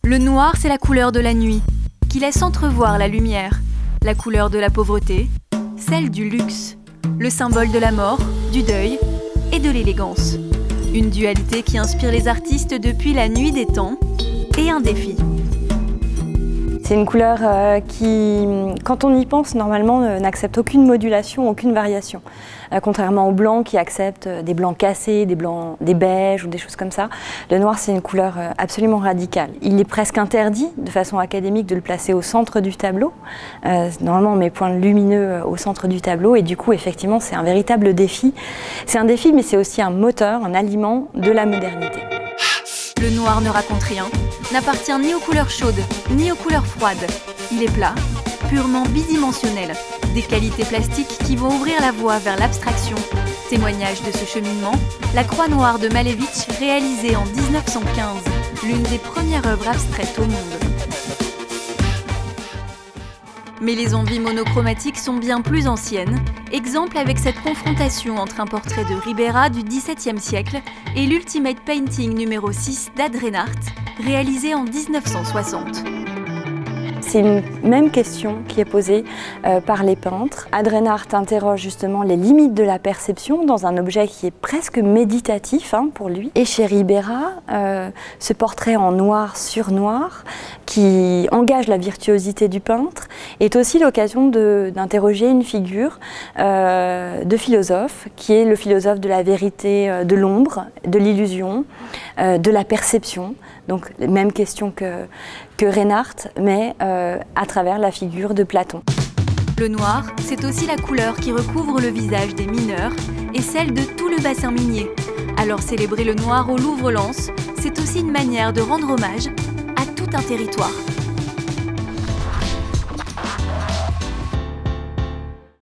Le noir, c'est la couleur de la nuit, qui laisse entrevoir la lumière, la couleur de la pauvreté, celle du luxe, le symbole de la mort, du deuil et de l'élégance. Une dualité qui inspire les artistes depuis la nuit des temps et un défi. C'est une couleur qui, quand on y pense, normalement n'accepte aucune modulation, aucune variation. Contrairement au blanc qui accepte des blancs cassés, des beiges ou des choses comme ça. Le noir, c'est une couleur absolument radicale. Il est presque interdit, de façon académique, de le placer au centre du tableau. Normalement, on met point lumineux au centre du tableau et du coup, effectivement, c'est un véritable défi. C'est un défi, mais c'est aussi un moteur, un aliment de la modernité. Le noir ne raconte rien, n'appartient ni aux couleurs chaudes, ni aux couleurs froides. Il est plat, purement bidimensionnel, des qualités plastiques qui vont ouvrir la voie vers l'abstraction. Témoignage de ce cheminement, la Croix noire de Malevich, réalisée en 1915, l'une des premières œuvres abstraites au monde. Mais les envies monochromatiques sont bien plus anciennes. Exemple avec cette confrontation entre un portrait de Ribera du XVIIe siècle et l'Ultimate Painting numéro 6 d'Ad Reinhardt, réalisé en 1960. C'est une même question qui est posée par les peintres. Ad Reinhardt interroge justement les limites de la perception dans un objet qui est presque méditatif pour lui. Et chez Ribera, ce portrait en noir sur noir qui engage la virtuosité du peintre est aussi l'occasion d'interroger une figure de philosophe qui est le philosophe de la vérité, de l'ombre, de l'illusion, de la perception. Donc, même question que Reinhardt, mais à travers la figure de Platon. Le noir, c'est aussi la couleur qui recouvre le visage des mineurs et celle de tout le bassin minier. Alors célébrer le noir au Louvre-Lens, c'est aussi une manière de rendre hommage à tout un territoire.